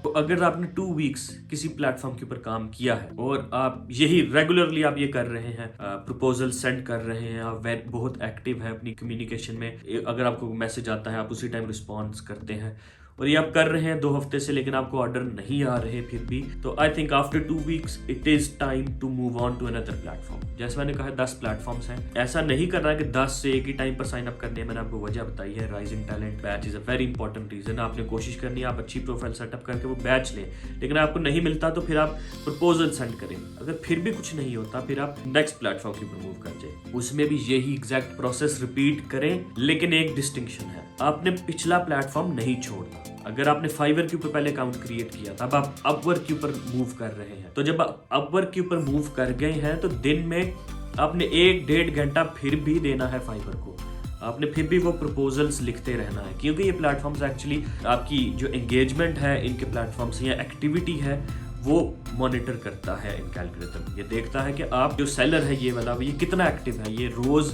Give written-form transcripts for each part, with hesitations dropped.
तो अगर आपने 2 वीक्स किसी प्लेटफॉर्म के ऊपर काम किया है और आप यही रेगुलरली आप ये कर रहे हैं, प्रपोजल सेंड कर रहे हैं, आप बहुत एक्टिव हैं अपनी कम्युनिकेशन में, अगर आपको मैसेज आता है आप उसी टाइम रिस्पॉन्स करते हैं, और ये आप कर रहे हैं 2 हफ्ते से लेकिन आपको ऑर्डर नहीं आ रहे फिर भी, तो I think after 2 weeks it is time to move on to another platform. जैसे मैंने कहा 10 प्लेटफॉर्म्स हैं, ऐसा नहीं करना है कि 10 से एक ही टाइम पर साइन अप करने हैं। मैंने आपको वजह बताई है, rising talent batch is a very important reason. आपने कोशिश करनी है आप अच्छी प्रोफाइल सेटअप करके वो बैच लें, लेकिन आपको नहीं मिलता तो फिर आप प्रपोजल सेंड करें। अगर फिर भी कुछ नहीं होता फिर आप नेक्स्ट प्लेटफॉर्म की ओर मूव कर जाए, उसमें भी यही एग्जैक्ट प्रोसेस रिपीट करें, लेकिन एक डिस्टिंक्शन है, आपने पिछला प्लेटफॉर्म नहीं छोड़ना। अगर आपने फाइवर के ऊपर पहले अकाउंट क्रिएट किया था, अब आप अपवर्क के ऊपर मूव कर रहे हैं, तो जब आप अपवर्क के ऊपर मूव कर गए हैं तो दिन में आपने 1-1.5 घंटा फिर भी देना है फाइवर को। आपने फिर भी वो प्रपोजल्स लिखते रहना है, क्योंकि ये प्लेटफॉर्म्स एक्चुअली आपकी जो एंगेजमेंट है इनके प्लेटफॉर्म से या एक्टिविटी है वो मॉनिटर करता है इन एल्गोरिथम। ये देखता है कि आप जो सेलर है ये वाला, ये कितना एक्टिव है, ये रोज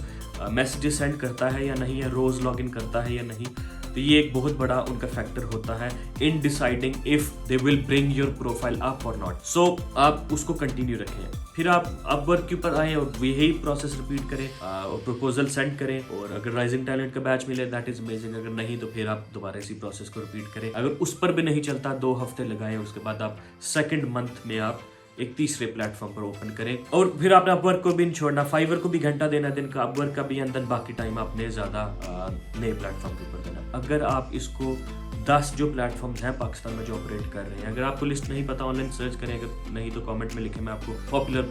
मैसेजेस सेंड करता है या नहीं, या रोज लॉगिन करता है या नहीं। तो ये एक बहुत बड़ा उनका फैक्टर होता है in deciding if they will bring your profile up और नॉट। सो आप उसको कंटिन्यू रखें, फिर आप अपवर्क के ऊपर आए और यही प्रोसेस रिपीट करें और प्रपोजल सेंड करें, और अगर राइजिंग टैलेंट का बैच मिले दैट इज अमेजिंग, अगर नहीं तो फिर आप दोबारा इसी प्रोसेस को रिपीट करें। अगर उस पर भी नहीं चलता 2 हफ्ते लगाए, उसके बाद आप सेकेंड मंथ में आप एक तीसरे प्लेटफॉर्म पर ओपन करें, और फिर आपने अपवर्क को भी नहीं छोड़ना, फाइवर को भी घंटा देना दिन का, अपवर्क का भी, अंदर बाकी टाइम आपने ज्यादा नए प्लेटफॉर्म के ऊपर देना। अगर आप इसको 10 जो प्लेटफॉर्म्स हैं पाकिस्तान में जो ऑपरेट कर रहे हैं, अगर आपको लिस्ट नहीं पता ऑनलाइन सर्च करें, अगर नहीं तो कमेंट में लिखें, मैं आपको पॉपुलर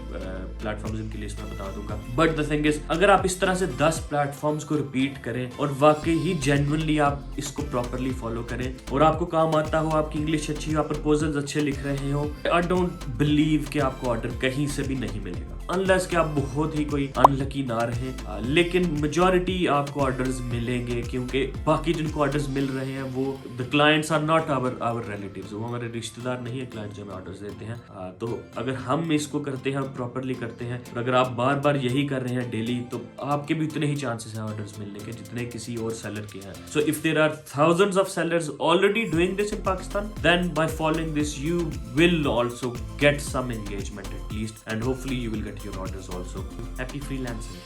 प्लेटफॉर्म्स इनकी लिस्ट में बता दूंगा। बट द थिंग इज, अगर आप इस तरह से 10 प्लेटफॉर्म्स को रिपीट करें और वाकई ही जेन्युइनली आप इसको प्रॉपरली फॉलो करें और आपको काम आता हो, आपकी इंग्लिश अच्छी हो, आप प्रपोजल्स अच्छे लिख रहे हो, आई डोंट बिलीव कि आपको ऑर्डर कहीं से भी नहीं मिलेगा, अनलेस कि आप बहुत ही कोई अनलकी ना रहे। लेकिन मेजॉरिटी आपको ऑर्डर्स मिलेंगे, क्योंकि बाकी जिनको ऑर्डर्स मिल रहे हैं वो the clients are not our relatives, वो हमारे रिश्तेदार नहीं है क्लाइंट जो हमें ऑर्डर्स देते हैं। तो अगर हम इसको करते हैं, प्रॉपरली करते हैं, और अगर आप बार बार यही कर रहे हैं डेली, तो आपके भी उतने ही चांसेस हैं ऑर्डर्स मिलने के जितने किसी और सेलर के हैं। So if there are thousands of sellers already doing this in Pakistan, then by following this you will also get some engagement at least, and hopefully you will get your orders also. Happy freelancing.